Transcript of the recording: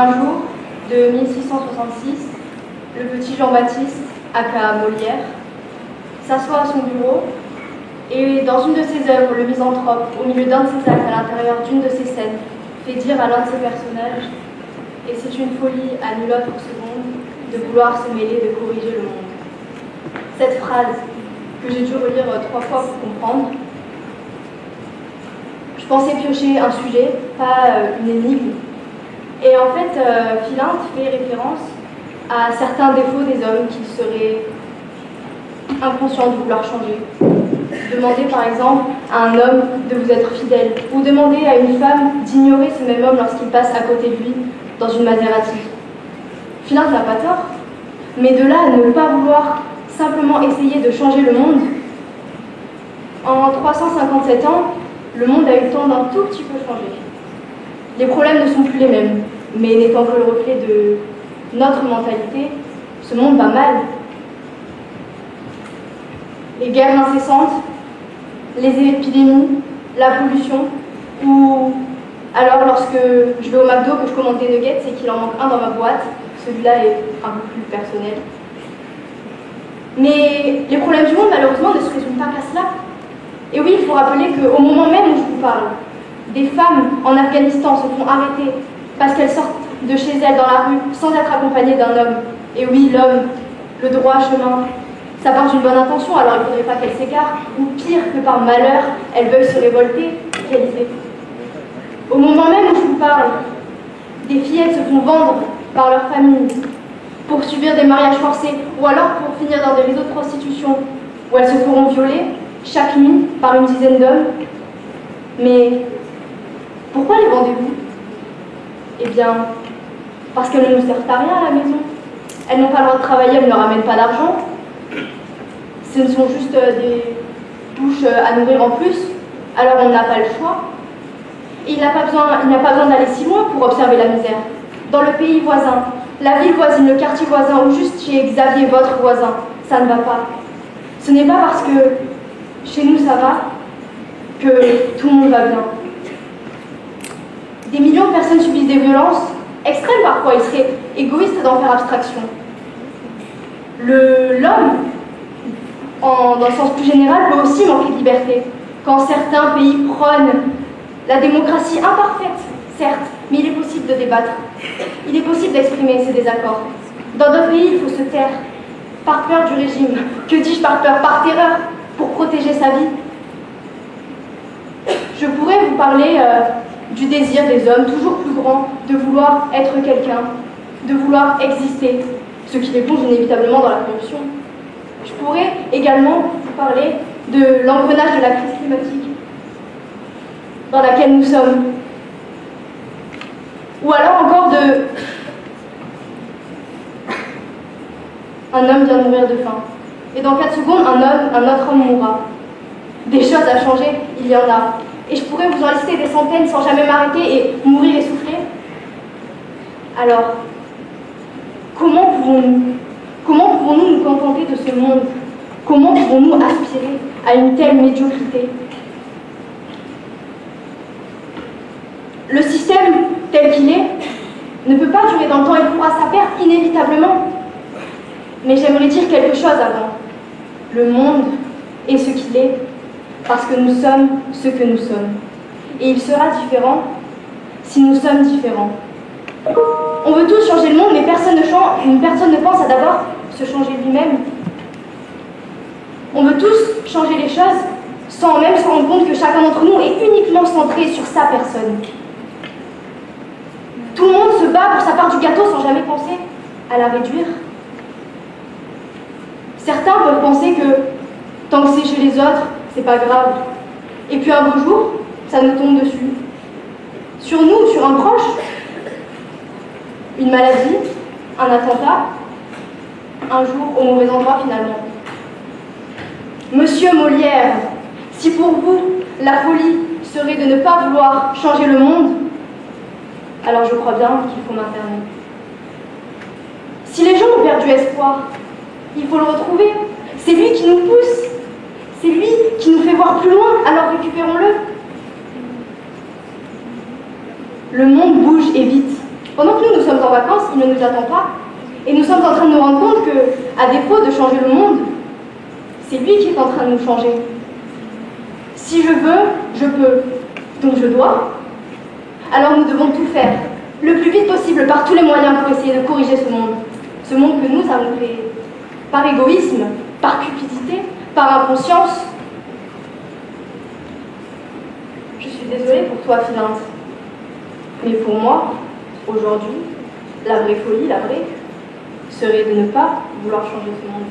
Un jour, de 1666, le petit Jean-Baptiste, aka Molière, s'assoit à son bureau et dans une de ses œuvres, le misanthrope, au milieu d'un de ses actes, à l'intérieur d'une de ses scènes, fait dire à l'un de ses personnages « Et c'est une folie à nulle autre seconde de vouloir se mêler de corriger le monde ». Cette phrase, que j'ai dû relire 3 fois pour comprendre, je pensais piocher un sujet, pas une énigme. Et en fait, Philinte fait référence à certains défauts des hommes qu'ils seraient inconscients de vouloir changer. Demandez par exemple à un homme de vous être fidèle, ou demandez à une femme d'ignorer ce même homme lorsqu'il passe à côté de lui dans une Maserati. Philinte n'a pas tort, mais de là à ne pas vouloir simplement essayer de changer le monde, en 357 ans, le monde a eu le temps d'un tout petit peu changer. Les problèmes ne sont plus les mêmes, mais n'étant que le reflet de notre mentalité, ce monde va mal. Les guerres incessantes, les épidémies, la pollution, ou alors lorsque je vais au McDo que je commande des nuggets et qu'il en manque un dans ma boîte, celui-là est un peu plus personnel. Mais les problèmes du monde, malheureusement, ne se résument pas qu'à cela. Et oui, il faut rappeler qu'au moment même où je vous parle, des femmes en Afghanistan se font arrêter parce qu'elles sortent de chez elles dans la rue sans être accompagnées d'un homme. Et oui, l'homme, le droit chemin, ça part d'une bonne intention, alors il ne faudrait pas qu'elles s'écartent, ou pire que par malheur, elles veuillent se révolter. Quelle idée. Au moment même où je vous parle, des fillettes se font vendre par leur famille pour subir des mariages forcés, ou alors pour finir dans des réseaux de prostitution, où elles se feront violer chaque nuit par une dizaine d'hommes. Mais pourquoi les vendez-vous? Eh bien, parce qu'elles ne nous servent à rien à la maison. Elles n'ont pas le droit de travailler, elles ne ramènent pas d'argent. Ce ne sont juste des bouches à nourrir en plus, alors on n'a pas le choix. Et il n'y a pas besoin d'aller si loin pour observer la misère. Dans le pays voisin, la ville voisine, le quartier voisin, ou juste chez Xavier, votre voisin, ça ne va pas. Ce n'est pas parce que chez nous ça va que tout le monde va bien. Des millions de personnes subissent des violences extrêmes parfois, il serait égoïste d'en faire abstraction. L'homme, dans le sens plus général, peut aussi manquer de liberté. Quand certains pays prônent la démocratie imparfaite, certes, mais il est possible de débattre. Il est possible d'exprimer ses désaccords. Dans d'autres pays, il faut se taire, par peur du régime. Que dis-je par peur? Par terreur, pour protéger sa vie. Je pourrais vous parler du désir des hommes, toujours plus grand, de vouloir être quelqu'un, de vouloir exister, ce qui découle inévitablement dans la corruption. Je pourrais également vous parler de l'engrenage de la crise climatique dans laquelle nous sommes. Ou alors encore de... Un homme vient de mourir de faim. Et dans 4 secondes, un autre homme mourra. Des choses à changer, il y en a. Et je pourrais vous en lister des centaines sans jamais m'arrêter et mourir essoufflé. Alors, comment pouvons-nous nous contenter de ce monde? Comment pouvons-nous aspirer à une telle médiocrité? Le système tel qu'il est ne peut pas durer dans le temps, il pourra sa perte inévitablement. Mais j'aimerais dire quelque chose avant. Le monde est ce qu'il est parce que nous sommes ce que nous sommes. Et il sera différent si nous sommes différents. On veut tous changer le monde, mais personne ne pense à d'abord se changer lui-même. On veut tous changer les choses sans même se rendre compte que chacun d'entre nous est uniquement centré sur sa personne. Tout le monde se bat pour sa part du gâteau sans jamais penser à la réduire. Certains peuvent penser que tant que c'est chez les autres, c'est pas grave. Et puis un beau jour, ça nous tombe dessus. Sur nous, sur un proche, une maladie, un attentat, un jour au mauvais endroit finalement. Monsieur Molière, si pour vous, la folie serait de ne pas vouloir changer le monde, alors je crois bien qu'il faut m'interner. Si les gens ont perdu espoir, il faut le retrouver. C'est lui qui nous pousse. C'est lui qui nous fait voir plus loin, alors récupérons-le. Le monde bouge et vite. Pendant que nous sommes en vacances, il ne nous attend pas. Et nous sommes en train de nous rendre compte que, à défaut de changer le monde, c'est lui qui est en train de nous changer. Si je veux, je peux. Donc je dois. Alors nous devons tout faire, le plus vite possible, par tous les moyens pour essayer de corriger ce monde. Ce monde que nous avons créé. Par égoïsme, par cupidité, par inconscience. Je suis désolée pour toi, Philinte. Mais pour moi, aujourd'hui, la vraie folie, la vraie, serait de ne pas vouloir changer ce monde.